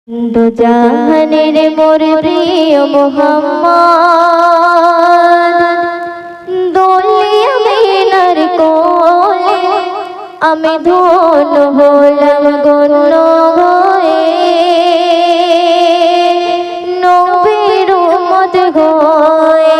দু জাহানের মোর প্রিয় মুহাম্মদ দোলিয়া মিনার কোলে আমি ধন্য হলাম গণ্য হয়ে নবীর উম্মত হয়ে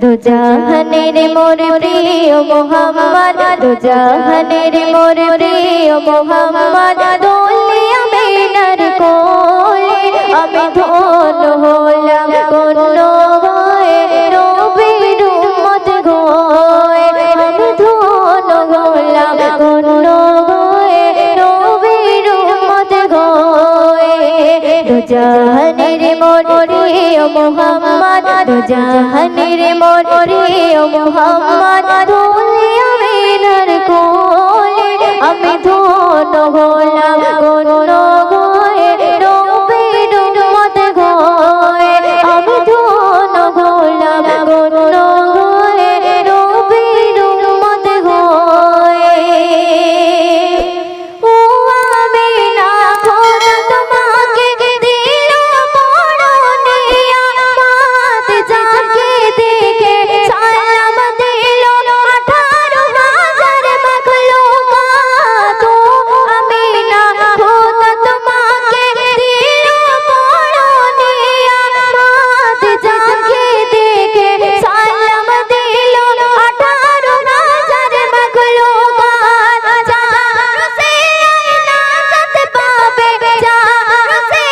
দু জাহানের মোর প্রিয় মুহাম্মদ দু জাহানের মোর প্রিয় মুহাম্মদ দোলিয়া মিনার কোলে আমি ধন্য হলাম গণ্য হয়ে নবীর উম্মত হয়ে আমি ধন্য হলাম গণ্য হয়ে নবীর উম্মত হয়ে দু জাহানের মোর প্রিয় মুহাম্মদ দু জাহানের মোর প্রিয় মুহাম্মদ দোলিয়া মিনার কোলে আমি ধন্য হলাম গণ্য হয়ে নবীর উম্মত হয়ে আমি ধন্য হলাম গণ্য হয়ে নবীর উম্মত হয়ে ও আমিনা খোদা তোমাকে দিল বড় নিয়ামত যাকে দেখে সালাম দিল 18,000 মাখলুকাত ও আমিনা খোদা তোমাকে দিল বড় নিয়ামত যাকে দেখে সালাম দিল 18,000 মাখলুকাত যার সে নাজাত পাবে যার সে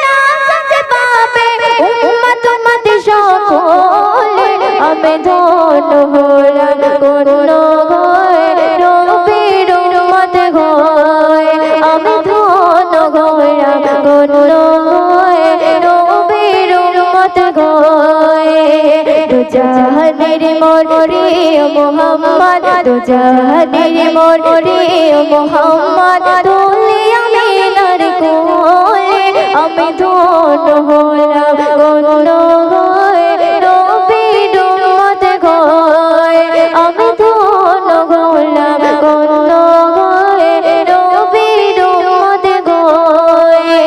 নাজাত পাবে উম্মত উম্মত সকলে আমি ধন্য হলাম গণ্য হয়ে নবীর উম্মত হয়ে আমি ধন্য হলাম গণ্য হয়ে নবীর উম্মত হয়ে দু জাহানের মোর প্রিয় মুহাম্মদ দু জাহানের মোর প্রিয় মুহাম্মদ দোলিয়া মিনার কোলে আমি ধন্য হলাম গণ্য হয়ে নবীর উম্মত হয়ে আমি ধন্য হলাম গণ্য হয়ে নবীর উম্মত হয়ে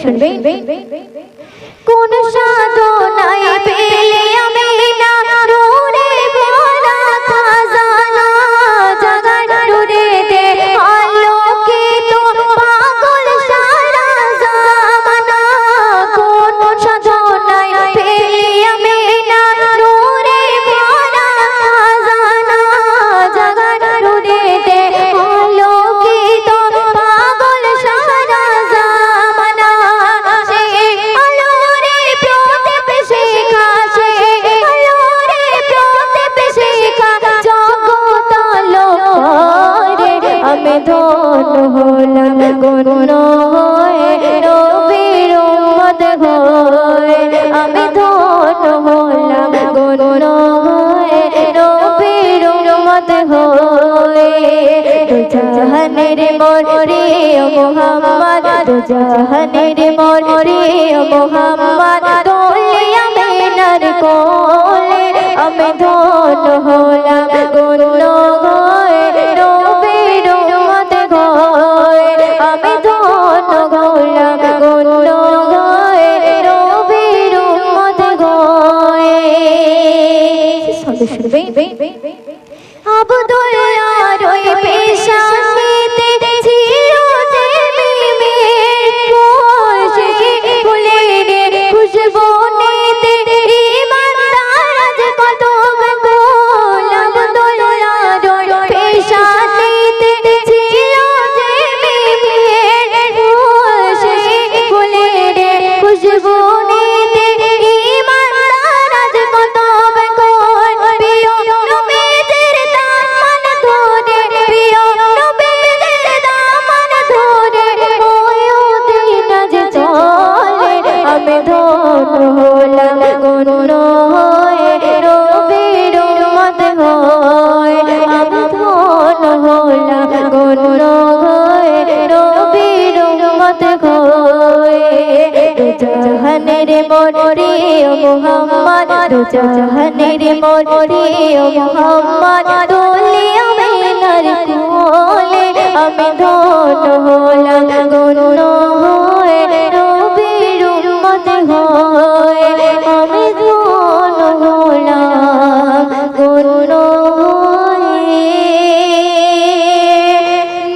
শুনবে কোন সাধনায় পেলে আমি না নূরে ভরা খাজানা জাগার নূরে দে আলোকিত পাগল সারা জামানা কোন সাধনায় পেলে আমি না নূরে ভরা খাজানা জাগার নূরে দে আলোকিত পাগল সারা জামানা সে আলোরে প্রদীপ শিখা সে আলোরে প্রদীপ শিখা জগৎ আলো করে আমি ধন্য হলাম গণ্য হয়ে নবীর উম্মত হয়ে আমি ধন্য হলাম গণ্য হয়ে নবীর উম্মত হয়ে দু জাহানের মোর প্রিয় মুহাম্মদ দু জাহানের মোর প্রিয় মুহাম্মদ দোলিয়া মিনার কোলে আমি ধন্য হলাম গণ্য হয়ে নবীর উম্মত হয়ে আমি ধন্য হলাম গণ্য হয়ে নবীর উম্মত হয়ে শুনবে আব্দুল্লাহর ওই পেশানিতে ছিল যে মিমের খুশি ফুলের খুশবু নিতে ইমানদার আজ কত গোল আব্দুল্লাহর ওই পেশানিতে ছিল যে মিমের খুশি ফুলের খুশবু নিতে ইমানদার আজ কত গোল প্রিয় নবীর দামান ধরে প্রিয় নবীর দামান ধরে ময়ূদিন আজ চলে আমি ধন্য হলাম গণ্য হয়ে নবীর উম্মত হয়ে আমি ধন্য হলাম গণ্য হয়ে নবীর উম্মত হয়ে দু জাহানের মোর প্রিয় মুহাম্মদ দু জাহানের মোর প্রিয় মুহাম্মদ দোলিয়া মিনার কোলে আমি ধন্য হলাম গণ্য হয়ে নবীর উম্মত হয়ে আমি ধন্য হলাম গণ্য হয়ে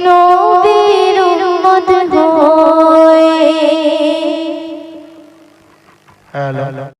নবীর উম্মত হয়ে।